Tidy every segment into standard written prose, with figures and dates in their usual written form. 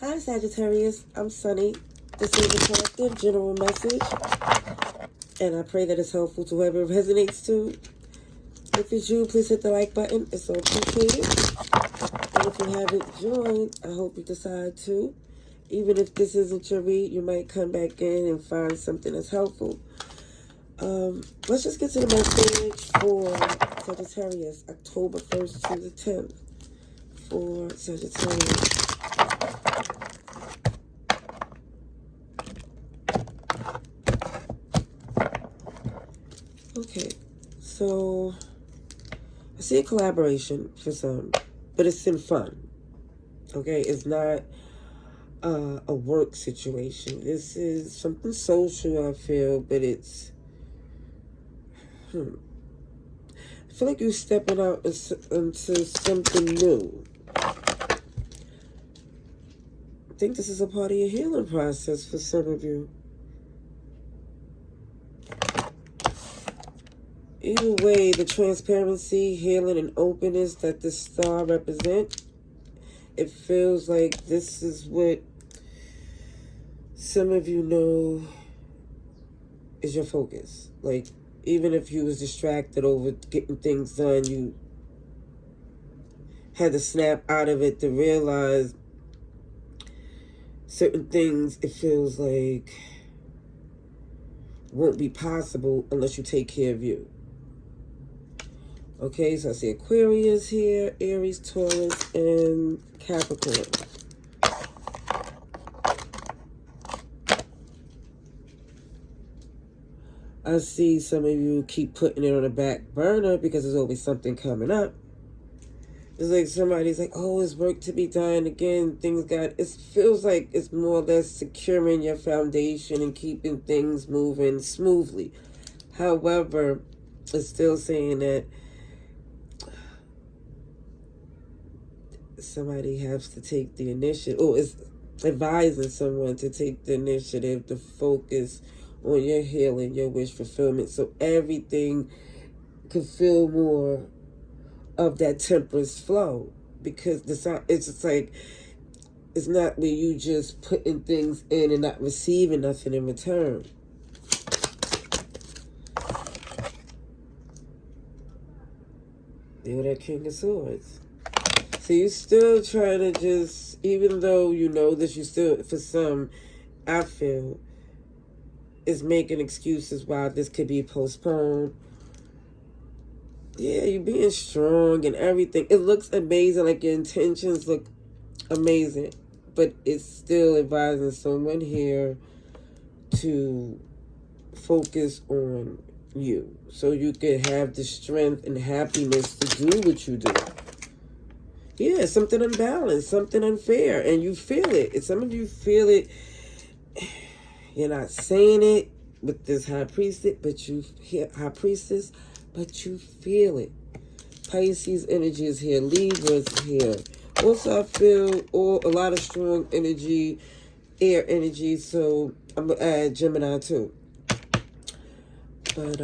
Hi Sagittarius, I'm Sunny. This is a collective general message, and I pray that it's helpful to whoever it resonates to. If it's you, please hit the like button. It's so appreciated. And if you haven't joined, I hope you decide to. Even if this isn't your read, you might come back in and find something that's helpful. Let's just get to the message for Sagittarius, October 1st to the 10th for Sagittarius. Okay, so I see a collaboration for some, but it's in fun. Okay, it's not a work situation. This is something social, I feel, but it's I feel like you're stepping out into something new. I think this is a part of your healing process for some of you. Either way, the transparency, healing, and openness that the star represents, it feels like this is what some of you know is your focus. Like, even if you was distracted over getting things done, you had to snap out of it to realize certain things, it feels like, won't be possible unless you take care of you. Okay, so I see Aquarius here, Aries, Taurus, and Capricorn. I see some of you keep putting it on the back burner because there's always something coming up. It's like somebody's like, oh, there's work to be done. Again, it feels like it's more or less securing your foundation and keeping things moving smoothly. However, it's still saying that somebody has to take the initiative, or is advising someone to take the initiative to focus on your healing, your wish fulfillment, so everything could feel more of that temperance flow. Because it's just like, it's not where you just putting things in and not receiving nothing in return. There that King of Swords. So you're still trying to just, even though you know this, you still, for some, I feel, is making excuses why this could be postponed. Yeah, you're being strong and everything. It looks amazing, like your intentions look amazing, but it's still advising someone here to focus on you so you can have the strength and happiness to do what you do. Yeah, something unbalanced, something unfair, and you feel it. Some of you feel it. You're not saying it with this high priestess, but you feel it. Pisces energy is here. Libra is here. Also, I feel a lot of strong energy, air energy. So I'm gonna add Gemini too. But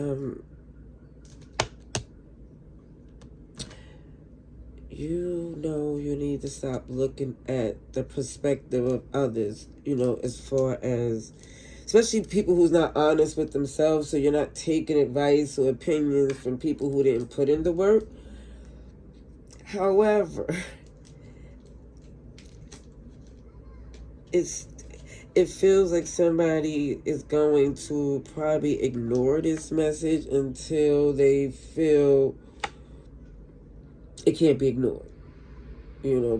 you know, you need to stop looking at the perspective of others, as far as, especially people who's not honest with themselves, so you're not taking advice or opinions from people who didn't put in the work. However, it feels like somebody is going to probably ignore this message until they feel it can't be ignored.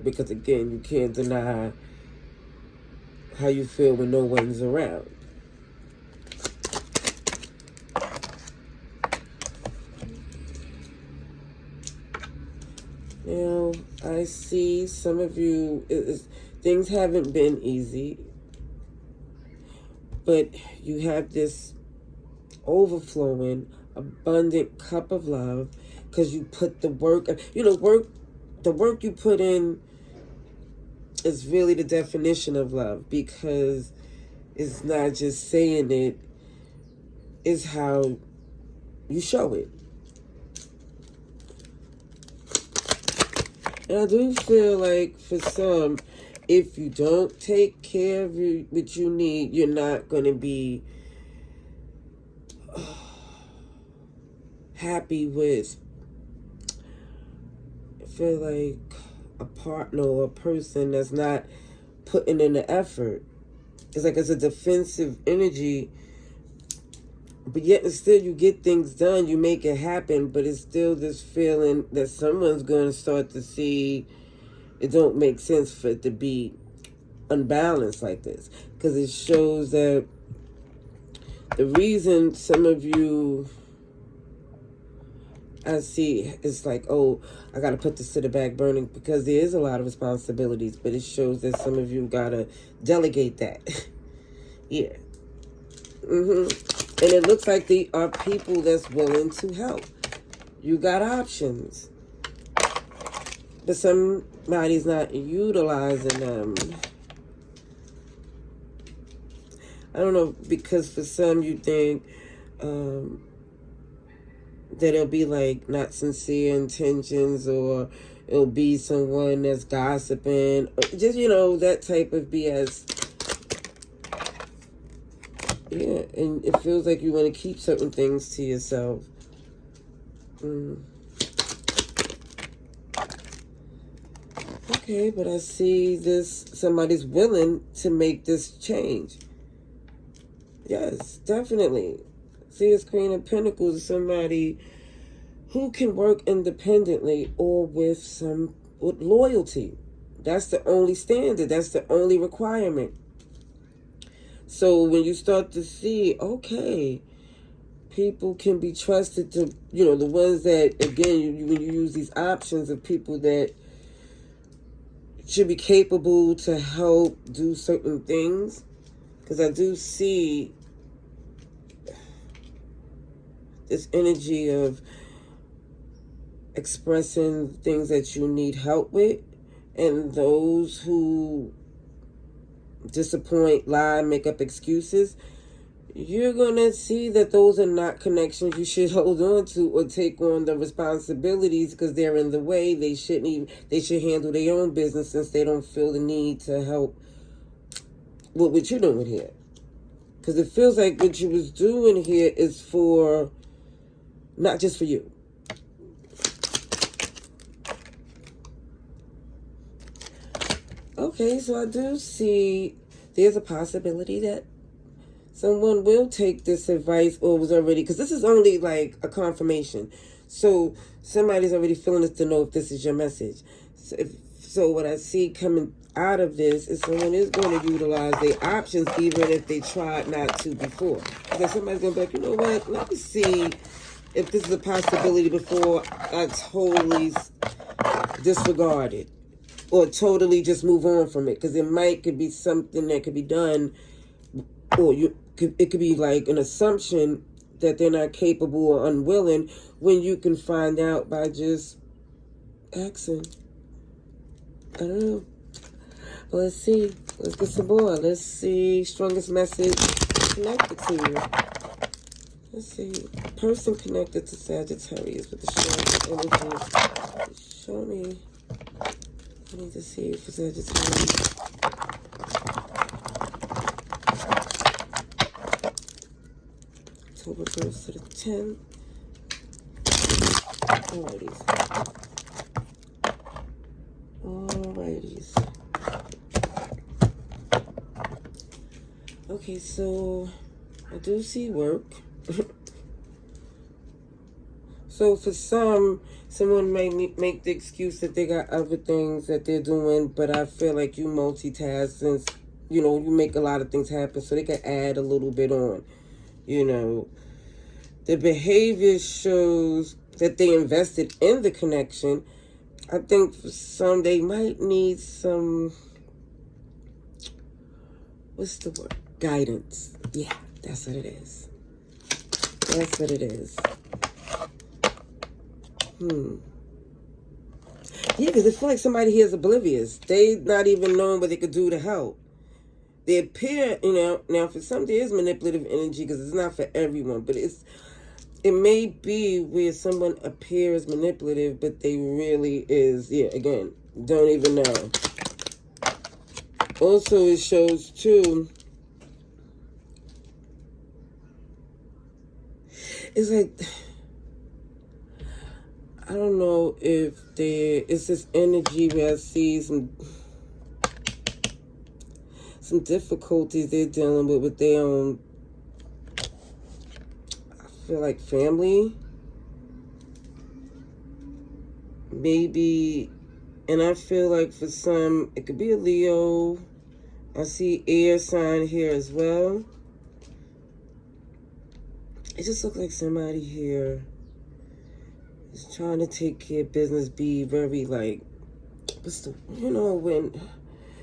Because again, you can't deny how you feel when no one's around. Now, I see some of you, things haven't been easy, but you have this overflowing, abundant cup of love because you put the work, the work you put in is really the definition of love, because it's not just saying it, it's how you show it. And I do feel like for some, if you don't take care of what you need, you're not going to be happy with, I feel like, a partner or a person that's not putting in the effort. It's like it's a defensive energy, but yet and still you get things done, you make it happen, but it's still this feeling that someone's going to start to see it don't make sense for it to be unbalanced like this. Because it shows that the reason some of you, I see, it's like, oh, I got to put this to the back burner, because there is a lot of responsibilities, but it shows that some of you got to delegate that. Yeah. And it looks like they are people that's willing to help. You got options. But somebody's not utilizing them. I don't know, because for some you think that it'll be like not sincere intentions, or it'll be someone that's gossiping, or just, you know, that type of BS. Yeah, and it feels like you want to keep certain things to yourself. Okay, but I see this, somebody's willing to make this change. Yes, definitely. See, this Queen of Pentacles is somebody who can work independently or with loyalty. That's the only standard. That's the only requirement. So when you start to see, okay, people can be trusted to, you know, the ones that, again, when you use these options of people that should be capable to help do certain things. Because I do see this energy of expressing things that you need help with, and those who disappoint, lie, make up excuses, you're going to see that those are not connections you should hold on to or take on the responsibilities, because they're in the way. They should handle their own business, since they don't feel the need to help with what you're doing here. Because it feels like what you was doing here is for, not just for you. Okay, so I do see there's a possibility that someone will take this advice, or was already, because this is only like a confirmation. So somebody's already feeling this to know if this is your message. So what I see coming out of this is someone is going to utilize their options, even if they tried not to before. Because somebody's going to be like, you know what, let me see if this is a possibility before I totally disregard it, or totally just move on from it. Because it could be something that could be done, or it could be like an assumption that they're not capable or unwilling, when you can find out by just asking. I don't know. Well, let's see. Let's get some more. Let's see. Strongest message connected to you. Let's see. Person connected to Sagittarius with the strongest energy. Show me. I need to see for Sagittarius. October 1st to the 10th. Alrighties. Okay, so I do see work. So for someone may make the excuse that they got other things that they're doing, but I feel like you multitask, since, you know, you make a lot of things happen, so they can add a little bit on. You know, the behavior shows that they invested in the connection. I think for some, they might need some, what's the word? Guidance. Yeah, that's what it is. That's what it is. Yeah, because it feels like somebody here is oblivious. They not even knowing what they could do to help. They appear, you know, now for some there is manipulative energy, because it's not for everyone, but it may be where someone appears manipulative, but they really is, yeah, again, don't even know. Also, it shows too, it's like, I don't know if it's this energy where I see some difficulties they're dealing with their own, I feel like family. Maybe, and I feel like for some, it could be a Leo. I see air sign here as well. It just looks like somebody here is trying to take care of business, be very like, you know, when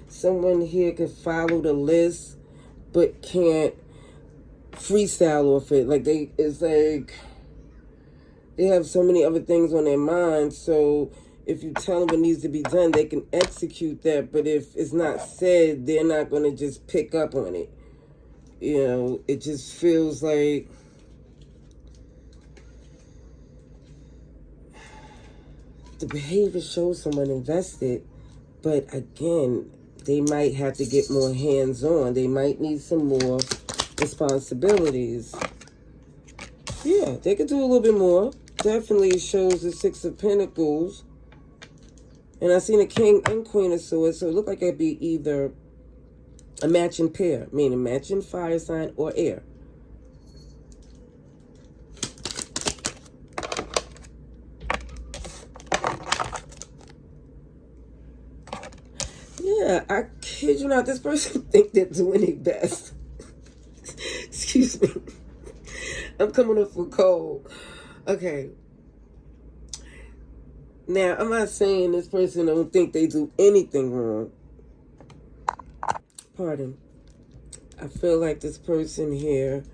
someone here could follow the list but can't freestyle off it. Like it's like they have so many other things on their mind. So if you tell them what needs to be done, they can execute that. But if it's not said, they're not going to just pick up on it. You know, it just feels like the behavior shows someone invested. But again, they might have to get more hands-on. They might need some more responsibilities. Yeah, they could do a little bit more. Definitely shows the Six of Pentacles. And I seen a King and Queen of Swords, so it looked like it'd be either a matching pair, meaning matching fire sign or air. Yeah, I kid you not, this person think they're doing their best. Excuse me. I'm coming off a cold. Okay. Now, I'm not saying this person don't think they do anything wrong. Pardon. I feel like this person here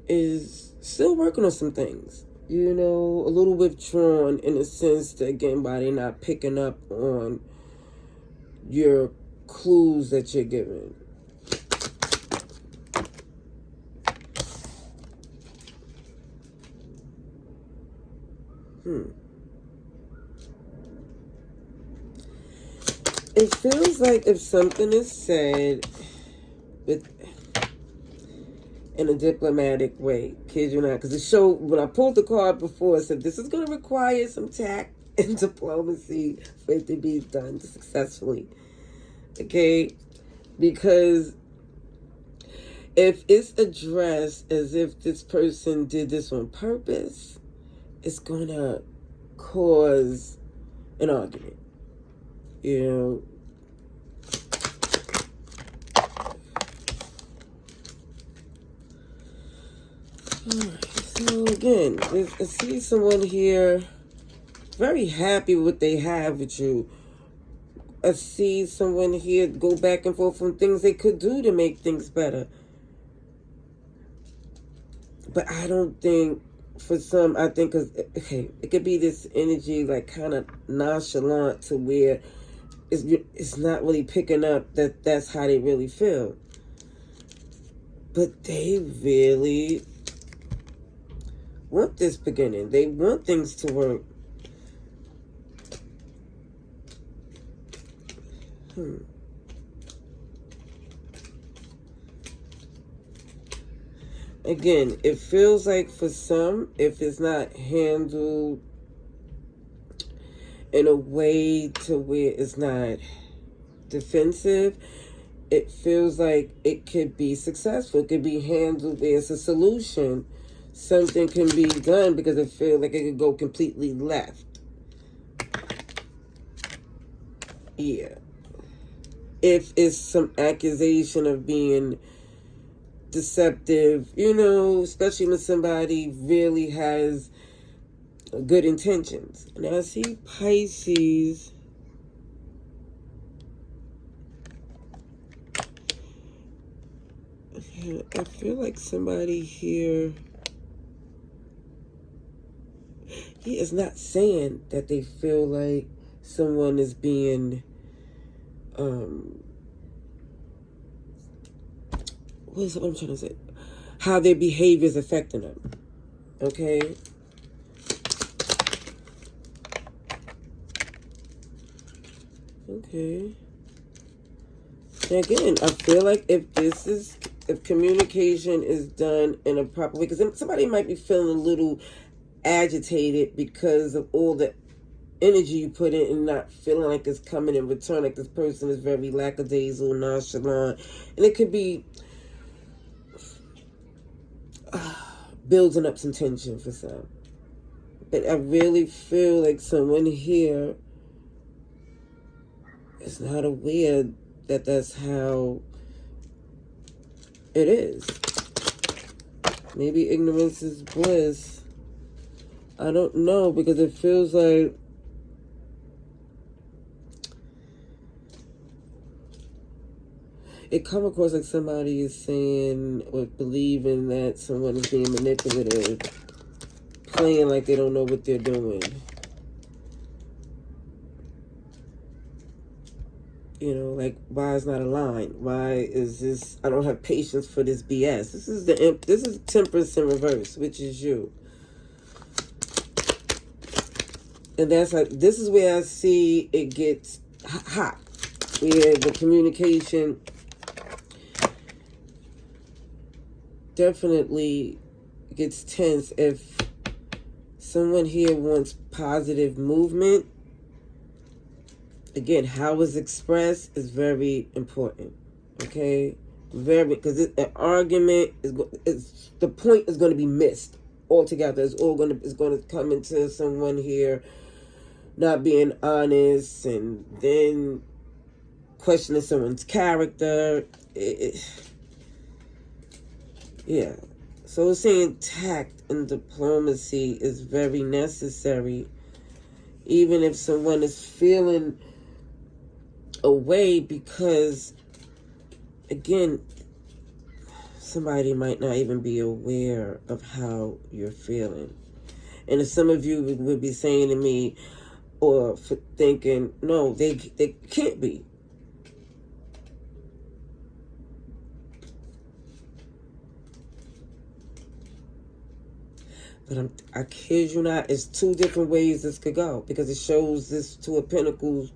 is still working on some things. You know, a little withdrawn in the sense that, again, by they not picking up on your clues that you're giving. It feels like if something is said in a diplomatic way, kid you not, because it showed, when I pulled the card before, it said this is going to require some tact and diplomacy for it to be done successfully. Okay? Because if it's addressed as if this person did this on purpose, it's going to cause an argument. You know? Alright, so again, I see someone here very happy with what they have with you. I see someone here go back and forth on things they could do to make things better. But I don't think, for some, I think, okay, it could be this energy like kind of nonchalant to where it's not really picking up that that's how they really feel. But they really want this beginning. They want things to work. Again, it feels like for some, if it's not handled in a way to where it's not defensive, it feels like it could be successful. It could be handled. There's a solution. Something can be done because it feels like it could go completely left. Yeah. If it's some accusation of being deceptive, you know, especially when somebody really has good intentions. And I see Pisces. I feel like somebody here, he is not saying that they feel like someone is being, what is it, what I'm trying to say? How their behavior is affecting them. Okay? Okay. And again, I feel like if communication is done in a proper way, because somebody might be feeling a little agitated because of all the energy you put in and not feeling like it's coming in return, like this person is very lackadaisical, nonchalant, and it could be building up some tension for some. But I really feel like someone here is not aware that that's how it is. Maybe ignorance is bliss. I don't know, because it feels like it come across like somebody is saying or believing that someone is being manipulative, playing like they don't know what they're doing. You know, like, why is not aligned? Why is this? I don't have patience for this BS. This is temperance in reverse, which is you. And that's like, this is where I see it gets hot, where the communication definitely gets tense. If someone here wants positive movement, again, how it's expressed is very important. Okay, because an argument is the point is going to be missed altogether. It's going to come into someone here not being honest, and then questioning someone's character. Yeah. So it's saying tact and diplomacy is very necessary, even if someone is feeling away, because, again, somebody might not even be aware of how you're feeling. And if some of you would be saying to me, or for thinking, no, they can't be. But I kid you not, it's two different ways this could go, because it shows this Two of Pentacles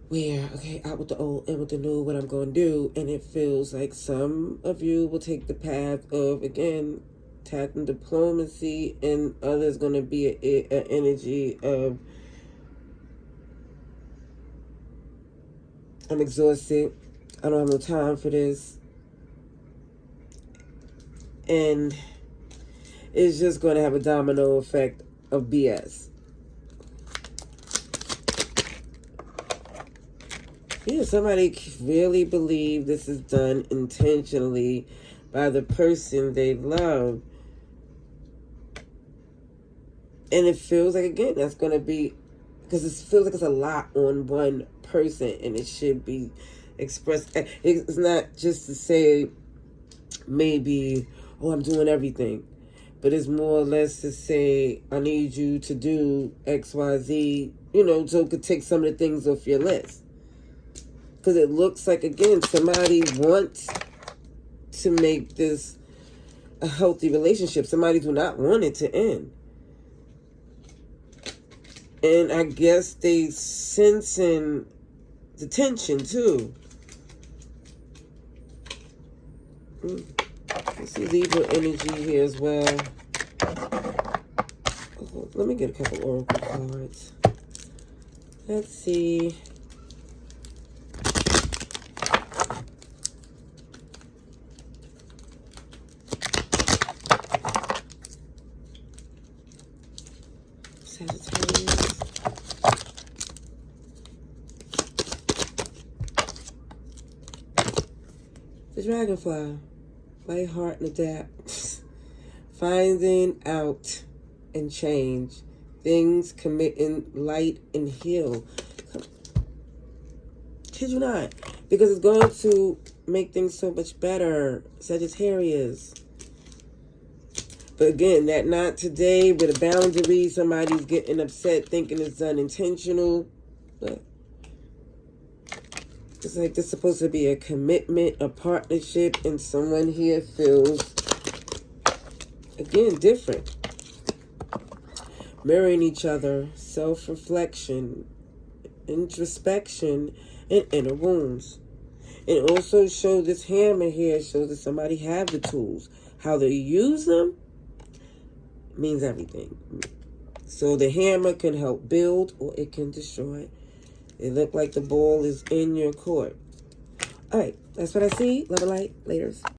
where, okay, out with the old, in with the new, what I'm going to do. And it feels like some of you will take the path of, again, tact and diplomacy, and others going to be an energy of, I'm exhausted, I don't have no time for this, and it's just going to have a domino effect of BS. Yeah, somebody really believe this is done intentionally by the person they love. And it feels like, again, that's going to be, because it feels like it's a lot on one person, and it should be expressed. It's not just to say, maybe, oh, I'm doing everything. But it's more or less to say, I need you to do X, Y, Z, so it could take some of the things off your list. Because it looks like, again, somebody wants to make this a healthy relationship. Somebody do not want it to end. And I guess they sensing the tension too. I see Libra energy here as well. Oh, let me get a couple oracle cards. Let's see. Sagittarius. The dragonfly. Light heart and adapt. Finding out and change. Things committing light and heal. Kid you not. Because it's going to make things so much better. Sagittarius. But again, that not today with a boundary. Somebody's getting upset thinking it's unintentional. But it's like there's supposed to be a commitment, a partnership, and someone here feels, again, different. Mirroring each other, self-reflection, introspection, and inner wounds. It also shows this hammer here, shows that somebody have the tools. How they use them means everything. So the hammer can help build or it can destroy. It looked like the ball is in your court. All right, that's what I see. Love and light. Laters.